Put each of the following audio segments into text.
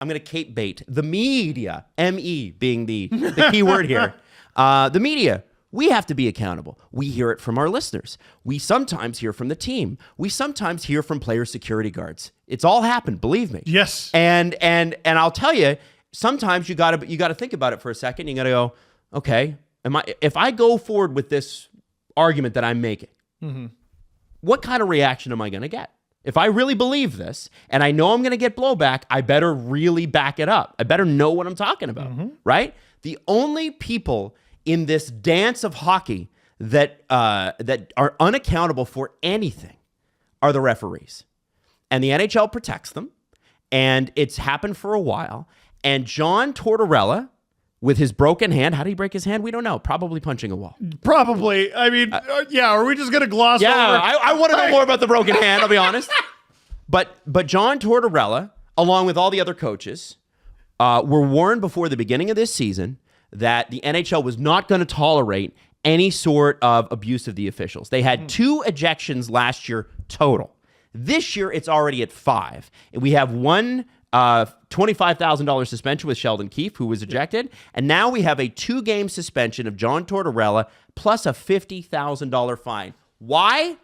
I'm going to cape bait. The media, M-E being the key word here. The media, we have to be accountable. We hear it from our listeners. We sometimes hear from the team. We sometimes hear from player security guards. It's all happened, believe me. Yes. And I'll tell you, sometimes you got to think about it for a second. You got to go, okay, if I go forward with this argument that I'm making, what kind of reaction am I going to get? If I really believe this and I know I'm going to get blowback, I better really back it up. I better know what I'm talking about, right? The only people in this dance of hockey that are unaccountable for anything are the referees. And the NHL protects them. And it's happened for a while. And John Tortorella, with his broken hand, how did he break his hand? We don't know. Probably punching a wall. Probably. I mean, yeah, are we just going to gloss over? Yeah, I want to know more about the broken hand, I'll be honest. But John Tortorella, along with all the other coaches, were warned before the beginning of this season that the NHL was not going to tolerate any sort of abuse of the officials. They had 2 ejections last year total. This year, it's already at 5. And we have one $25,000 suspension with Sheldon Keefe, who was ejected. And now we have a 2-game suspension of John Tortorella plus a $50,000 fine. Why?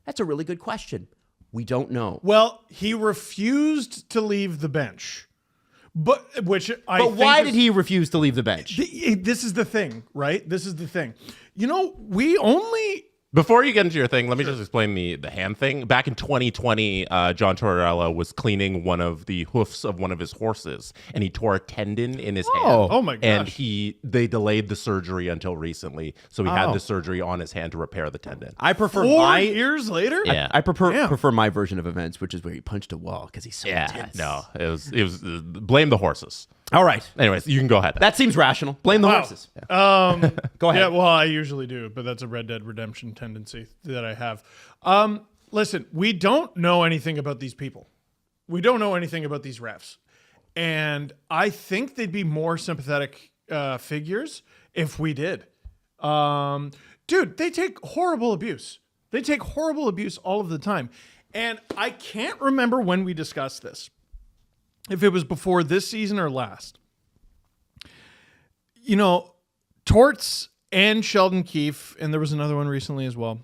That's a really good question. We don't know. Well, he refused to leave the bench. But why did he refuse to leave the bench? This is the thing, right? This is the thing. You know, we only... Before you get into your thing, let me just explain the hand thing. Back in 2020, John Tortorella was cleaning one of the hoofs of one of his horses, and he tore a tendon in his hand. Oh my gosh. And they delayed the surgery until recently, so he had the surgery on his hand to repair the tendon. I prefer 4 years later? Yeah. I prefer my version of events, which is where he punched a wall because he's so intense. No, it was blame the horses. All right. Anyways, you can go ahead. That seems rational. Blame the horses. Go Go ahead. Yeah, well, I usually do, but that's a Red Dead Redemption tendency that I have. Listen, we don't know anything about these people. We don't know anything about these refs. And I think they'd be more sympathetic figures if we did. Dude, they take horrible abuse. They take horrible abuse all of the time. And I can't remember when we discussed this. If it was before this season or last. You know, Torts and Sheldon Keefe, and there was another one recently as well,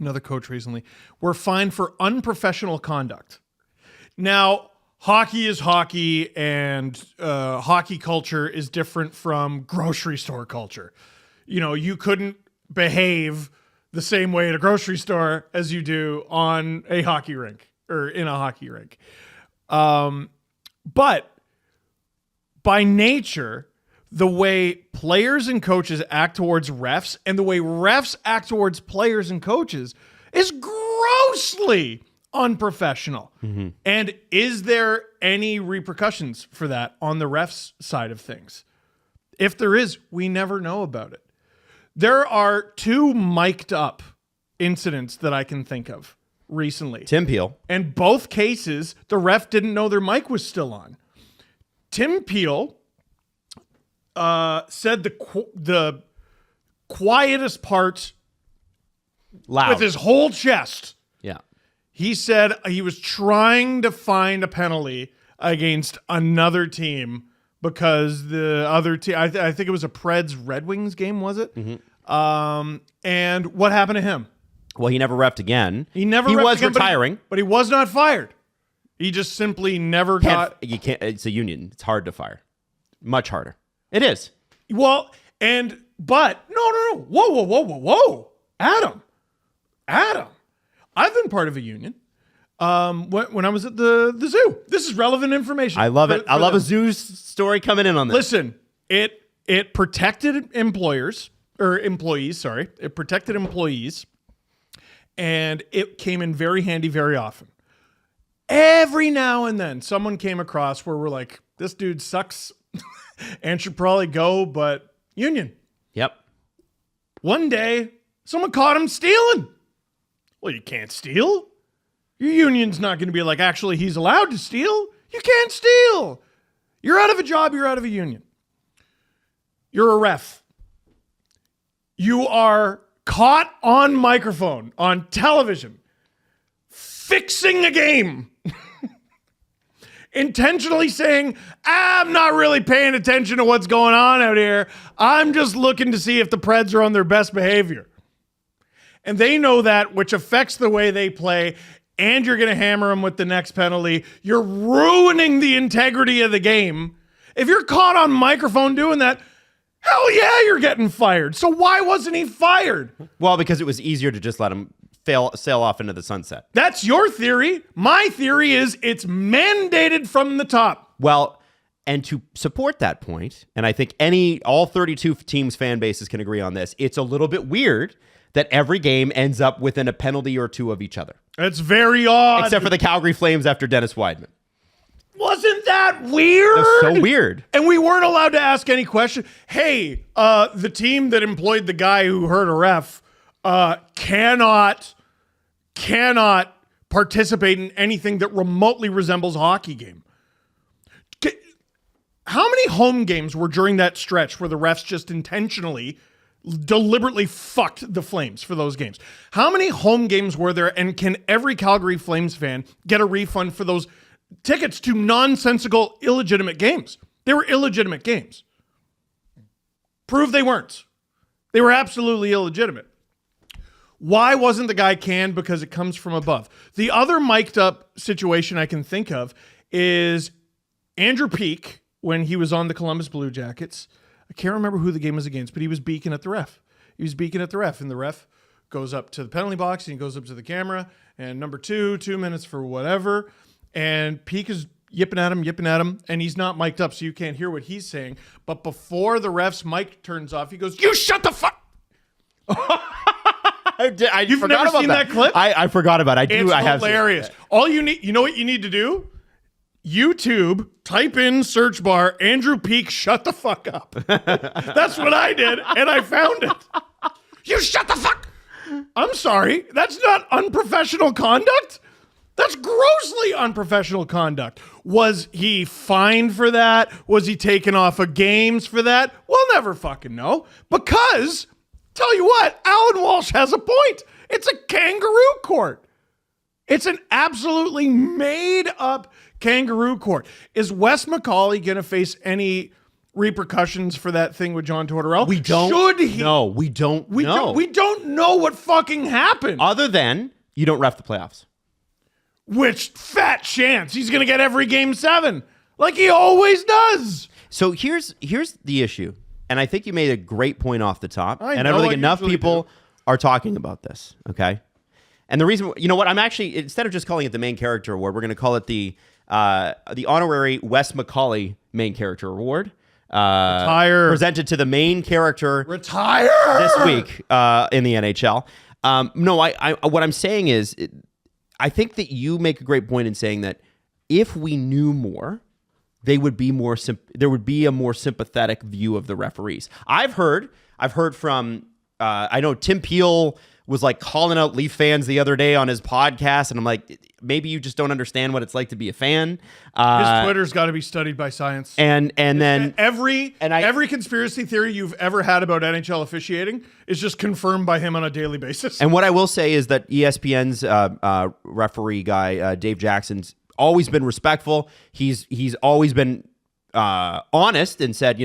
another coach recently, were fined for unprofessional conduct. Now, hockey is hockey, and hockey culture is different from grocery store culture. You know, you couldn't behave the same way at a grocery store as you do on a hockey rink or in a hockey rink. But by nature, the way players and coaches act towards refs and the way refs act towards players and coaches is grossly unprofessional. And is there any repercussions for that on the refs side of things? If there is, we never know about it. There are 2 mic'd up incidents that I can think of recently. Tim Peel. And both cases, the ref didn't know their mic was still on. Tim Peel said the quietest part Loud. with his whole chest. Yeah. He said he was trying to find a penalty against another team because the other team, I think it was a Preds Red Wings game, was it? And what happened to him? Well, he never reffed again. He was retiring, but he was not fired. He just simply never got. You can't. It's a union. It's hard to fire. Much harder. It is. Well, but no. Whoa. Adam. I've been part of a union. When I was at the zoo. This is relevant information. I love it. I love a zoo story coming in on this. Listen, it protected employees. It protected employees. And it came in very handy very often. Every now and then, someone came across where we're like, this dude sucks and should probably go, but union. Yep. One day, someone caught him stealing. Well, you can't steal. Your union's not going to be like, actually, he's allowed to steal. You can't steal. You're out of a job. You're out of a union. You're a ref. You are caught on microphone, on television, fixing a game. intentionally saying, I'm not really paying attention to what's going on out here. I'm just looking to see if the Preds are on their best behavior. And they know that, which affects the way they play, and you're going to hammer them with the next penalty. You're ruining the integrity of the game. If you're caught on microphone doing that, hell yeah, you're getting fired. So why wasn't he fired? Well, because it was easier to just let him sail off into the sunset. That's your theory. My theory is it's mandated from the top. Well, and to support that point, and I think all 32 teams' fan bases can agree on this, it's a little bit weird that every game ends up within a penalty or two of each other. It's very odd. Except for the Calgary Flames after Dennis Wideman. Wasn't that weird? That's so weird. And we weren't allowed to ask any question. Hey, the team that employed the guy who hurt a ref cannot participate in anything that remotely resembles a hockey game. How many home games were during that stretch where the refs just intentionally, deliberately fucked the Flames for those games? How many home games were there, and can every Calgary Flames fan get a refund for those tickets to nonsensical, illegitimate games? They were illegitimate games. Prove they weren't. They were absolutely illegitimate. Why wasn't the guy canned? Because it comes from above. The other mic'd up situation I can think of is Andrew Peeke, when he was on the Columbus Blue Jackets. I can't remember who the game was against, but he was beaking at the ref. And the ref goes up to the penalty box, and he goes up to the camera, and number 2 minutes for whatever. And Peeke is yipping at him, and he's not mic'd up, so you can't hear what he's saying. But before the ref's mic turns off, he goes, "You shut the fuck." You've never seen that clip? I forgot about it. It's I have hilarious. All you need, you know what you need to do? YouTube, type in search bar, Andrew Peeke, shut the fuck up. That's what I did, and I found it. You shut the fuck. I'm sorry. That's not unprofessional conduct. That's grossly unprofessional conduct. Was he fined for that? Was he taken off of games for that? We'll never fucking know. Because, tell you what, Alan Walsh has a point. It's a kangaroo court. It's an absolutely made up kangaroo court. Is Wes McCauley going to face any repercussions for that thing with John Tortorella? We don't. Should he? No, we don't know. We don't know what fucking happened. Other than you don't ref the playoffs. Which fat chance he's going to get every game 7, like he always does. So here's the issue, and I think you made a great point off the top, and I know, don't think I enough usually people do. are talking about this. Okay, and the reason, you know what, I'm actually, instead of just calling it the main character award, we're going to call it the honorary Wes McCauley main character award. Retire. Presented to the main character. Retire this week in the NHL. No, I what I'm saying is, I think that you make a great point in saying that if we knew more, they would be more. There would be a more sympathetic view of the referees. I've heard from. I know Tim Peel was like calling out Leaf fans the other day on his podcast, and I'm like, maybe you just don't understand what it's like to be a fan. His Twitter's got to be studied by science. And then every conspiracy theory you've ever had about NHL officiating is just confirmed by him on a daily basis. And what I will say is that ESPN's referee guy, Dave Jackson's always been respectful. He's always been honest and said,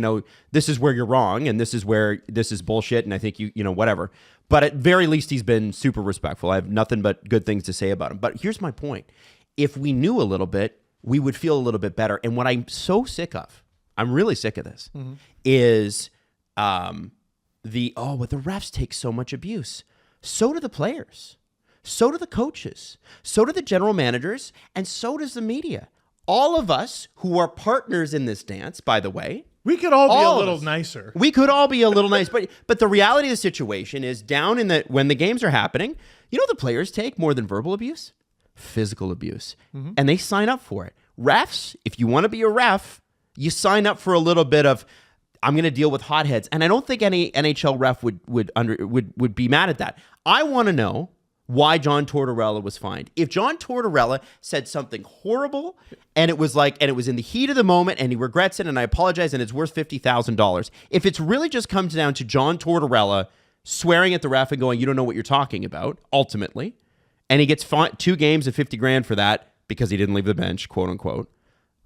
this is where you're wrong and this is where this is bullshit. And I think whatever. But at very least, he's been super respectful. I have nothing but good things to say about him. But here's my point. If we knew a little bit, we would feel a little bit better. And what I'm so sick of, I'm really sick of this, is but the refs take so much abuse. So do the players. So do the coaches. So do the general managers. And so does the media. All of us who are partners in this dance, by the way. We could all be a little nicer. We could all be a little nice, but the reality of the situation is when the games are happening, the players take more than verbal abuse, physical abuse, and they sign up for it. Refs, if you want to be a ref, you sign up for a little bit of, I'm going to deal with hotheads, and I don't think any NHL ref would be mad at that. I want to know why John Tortorella was fined. If John Tortorella said something horrible and it was in the heat of the moment and he regrets it and I apologize and it's worth $50,000. If it's really just comes down to John Tortorella swearing at the ref and going, you don't know what you're talking about, ultimately, and he gets 2 games of $50,000 for that because he didn't leave the bench, quote unquote,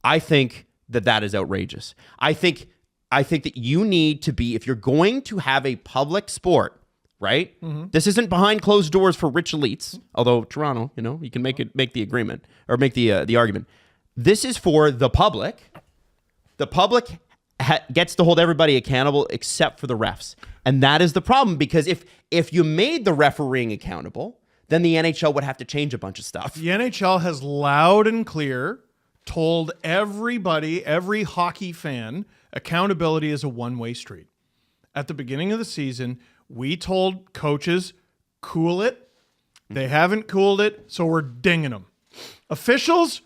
I think that is outrageous. I think that you need to be, if you're going to have a public sport, right? This isn't behind closed doors for rich elites, although Toronto, you can make the agreement or make the argument. This is for the public. The public gets to hold everybody accountable except for the refs. And that is the problem, because if you made the refereeing accountable, then the NHL would have to change a bunch of stuff. The NHL has loud and clear told everybody, every hockey fan, accountability is a one-way street. At the beginning of the season, we told coaches, cool it. They haven't cooled it, so we're dinging them. Officials,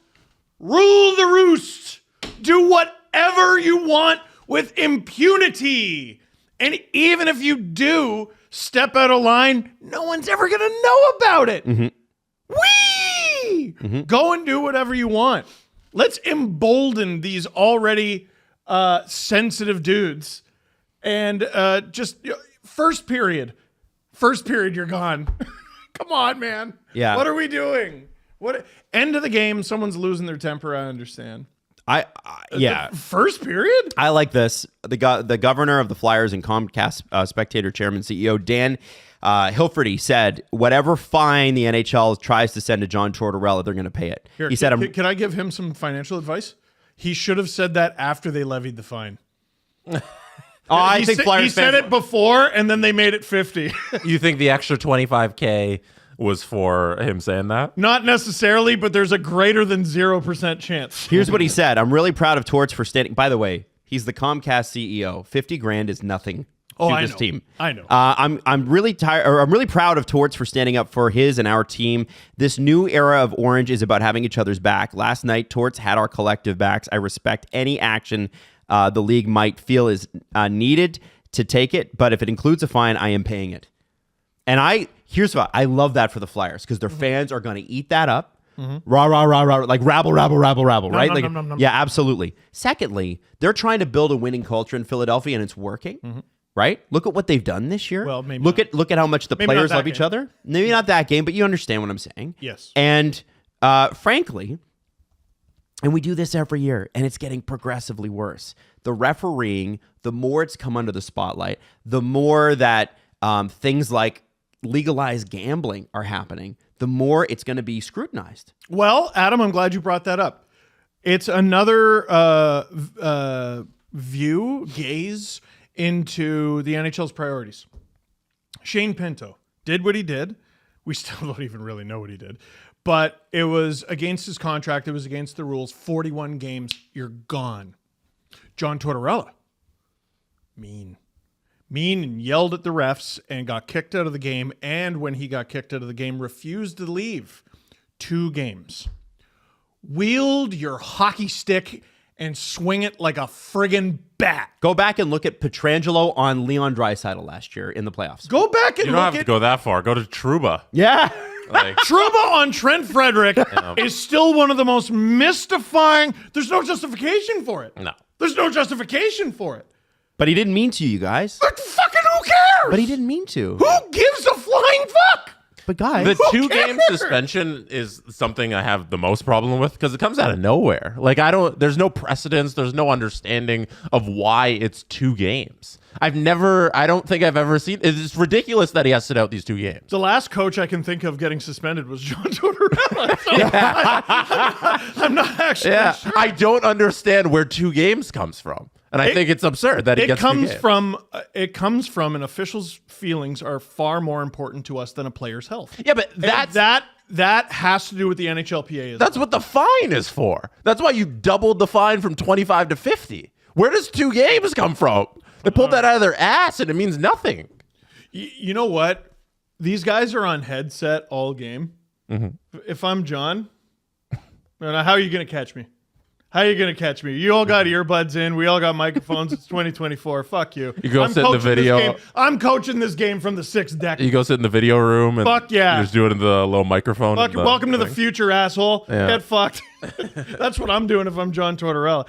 rule the roost. Do whatever you want with impunity. And even if you do step out of line, no one's ever going to know about it. Go and do whatever you want. Let's embolden these already sensitive dudes. And just first period, you're gone. Come on, man. Yeah. What are we doing? What end of the game? Someone's losing their temper. I understand. Yeah. The first period? I like this. The governor of the Flyers and Comcast Spectator Chairman CEO Dan Hilferty said, whatever fine the NHL tries to send to John Tortorella, they're going to pay it. Here, he said, can I give him some financial advice? He should have said that after they levied the fine. I think Flyers he said it before, and then they made it 50. You think the extra $25K was for him saying that? Not necessarily, but there's a greater than 0% chance. Here's what he said. I'm really proud of Torts for standing. By the way, he's the Comcast CEO. 50 grand is nothing to this team. I know. I'm really tired, or I'm really proud of Torts for standing up for his and our team. This new era of Orange is about having each other's back. Last night, Torts had our collective backs. I respect any action the league might feel is needed to take it, but if it includes a fine, I am paying it. And here's what I love that for the Flyers, because their fans are going to eat that up. Rah, rah, rah, rah, like rabble, right? Yeah, absolutely. Secondly, they're trying to build a winning culture in Philadelphia, and it's working, right? Look at what they've done this year. Well, maybe look at how much the Maybe players not that love each game. other. Maybe not that game, but you understand what I'm saying. Yes. And frankly, and we do this every year, and it's getting progressively worse. The refereeing, the more it's come under the spotlight, the more that things like legalized gambling are happening, the more it's going to be scrutinized. Well, Adam, I'm glad you brought that up. It's another gaze into the NHL's priorities. Shane Pinto did what he did. We still don't even really know what he did. But it was against his contract. It was against the rules. 41 games, you're gone. John Tortorella, mean and yelled at the refs and got kicked out of the game. And when he got kicked out of the game, refused to leave. 2 games. Wield your hockey stick and swing it like a friggin' bat. Go back and look at Pietrangelo on Leon Draisaitl last year in the playoffs. Go back and You don't have to go that far. Go to Truba. Yeah. Like, Trouba on Trent Frederick is still one of the most mystifying. There's no justification for it. no. There's no justification for it. But he didn't mean to, you guys. But fucking who cares? But he didn't mean to. Who gives a flying fuck? But guys, The Who 2-game cares? suspension is something I have the most problem with, because it comes out of nowhere. Like, there's no precedence, there's no understanding of why it's 2 games. I don't think I've ever seen, it's ridiculous that he has to sit out these 2 games. The last coach I can think of getting suspended was John Tortorella. So I'm not actually sure. I don't understand where 2 games comes from. And I think it's absurd that he gets 2 games. It comes from an official's feelings are far more important to us than a player's health. Yeah, but That has to do with the NHLPA. That's what the fine is for. That's why you doubled the fine from 25 to 50. Where does 2 games come from? They pulled that out of their ass, and it means nothing. You know what? These guys are on headset all game. If I'm John, how are you going to catch me? How are you going to catch me? You all got earbuds in. We all got microphones. It's 2024. Fuck you. You go sit in the video. I'm coaching this game from the 6th deck. You go sit in the video room and Fuck yeah. you just do it in the low microphone. Welcome to the future, asshole. Yeah. Get fucked. That's what I'm doing if I'm John Tortorella.